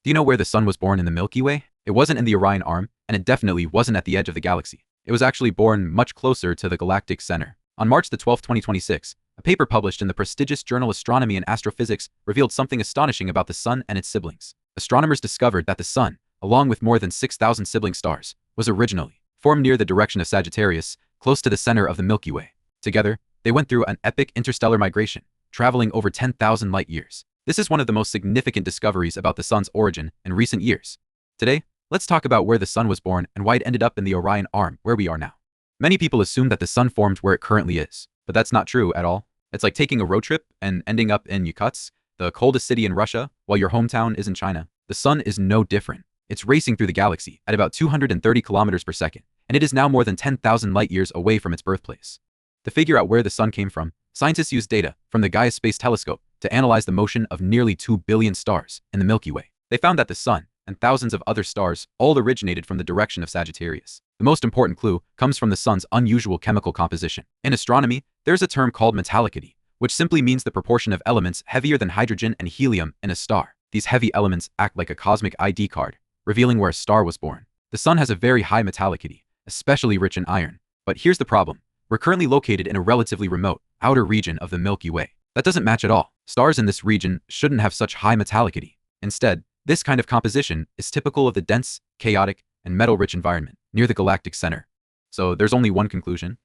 Do you know where the sun was born in the Milky Way? It wasn't in the Orion Arm, and it definitely wasn't at the edge of the galaxy. It was actually born much closer to the galactic center. On March the 12th, 2026, a paper published in the prestigious journal Astronomy and Astrophysics revealed something astonishing about the sun and its siblings. Astronomers discovered that the sun, along with more than 6,000 sibling stars, was originally formed near the direction of Sagittarius, close to the center of the Milky Way. Together, they went through an epic interstellar migration, traveling over 10,000 light years. This is one of the most significant discoveries about the sun's origin in recent years. Today, let's talk about where the sun was born and why it ended up in the Orion Arm, where we are now. Many people assume that the sun formed where it currently is, but that's not true at all. It's like taking a road trip and ending up in Yakutsk, the coldest city in Russia, while your hometown is in China. The sun is no different. It's racing through the galaxy at about 230 kilometers per second, and it is now more than 10,000 light years away from its birthplace. To figure out where the sun came from, scientists used data from the Gaia Space Telescope to analyze the motion of nearly 2 billion stars in the Milky Way. They found that the sun and thousands of other stars all originated from the direction of Sagittarius. The most important clue comes from the sun's unusual chemical composition. In astronomy, there's a term called metallicity, which simply means the proportion of elements heavier than hydrogen and helium in a star. These heavy elements act like a cosmic ID card, revealing where a star was born. The sun has a very high metallicity, especially rich in iron. But here's the problem. We're currently located in a relatively remote, outer region of the Milky Way. That doesn't match at all. Stars in this region shouldn't have such high metallicity. Instead, this kind of composition is typical of the dense, chaotic, and metal-rich environment near the galactic center. So there's only one conclusion.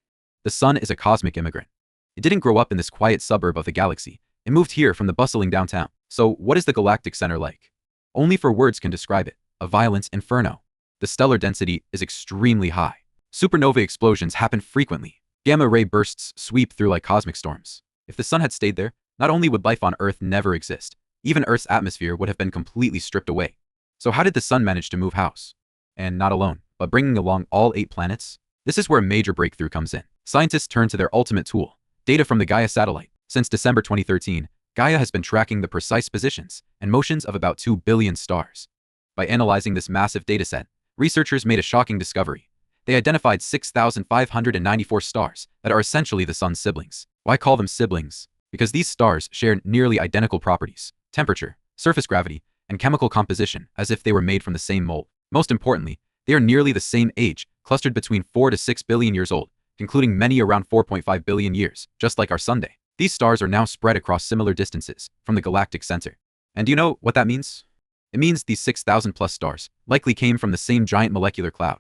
The sun is a cosmic immigrant. It didn't grow up in this quiet suburb of the galaxy. It moved here from the bustling downtown. So what is the galactic center like? Only for words can describe it. A violent inferno. The stellar density is extremely high. Supernova explosions happen frequently. Gamma-ray bursts sweep through like cosmic storms. If the sun had stayed there, not only would life on Earth never exist, even Earth's atmosphere would have been completely stripped away. So how did the sun manage to move house? And not alone, but bringing along all 8 planets? This is where a major breakthrough comes in. Scientists turn to their ultimate tool, data from the Gaia satellite. Since December 2013, Gaia has been tracking the precise positions and motions of about 2 billion stars. By analyzing this massive dataset, researchers made a shocking discovery. They identified 6,594 stars that are essentially the sun's siblings. Why call them siblings? Because these stars share nearly identical properties: temperature, surface gravity, and chemical composition, as if they were made from the same mold. Most importantly, they are nearly the same age, clustered between 4 to 6 billion years old, including many around 4.5 billion years, just like our Sunday. These stars are now spread across similar distances from the galactic center. And do you know what that means? It means these 6,000 plus stars likely came from the same giant molecular cloud.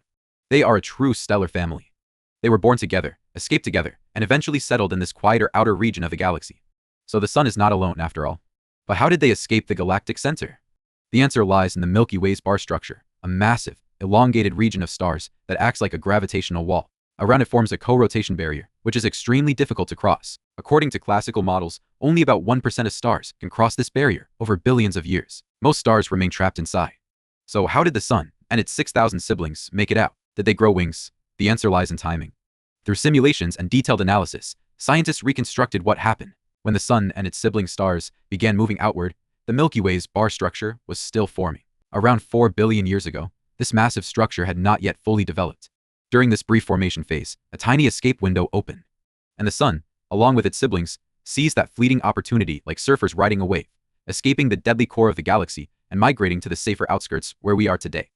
They are a true stellar family. They were born together, escaped together, and eventually settled in this quieter outer region of the galaxy. So the sun is not alone after all. But how did they escape the galactic center? The answer lies in the Milky Way's bar structure, a massive, elongated region of stars that acts like a gravitational wall. Around it forms a co-rotation barrier, which is extremely difficult to cross. According to classical models, only about 1% of stars can cross this barrier over billions of years. Most stars remain trapped inside. So how did the sun and its 6,000 siblings make it out? Did they grow wings? The answer lies in timing. Through simulations and detailed analysis, scientists reconstructed what happened. When the sun and its sibling stars began moving outward, the Milky Way's bar structure was still forming. Around 4 billion years ago, this massive structure had not yet fully developed. During this brief formation phase, a tiny escape window opened. And the sun, along with its siblings, seized that fleeting opportunity like surfers riding a wave, escaping the deadly core of the galaxy and migrating to the safer outskirts where we are today.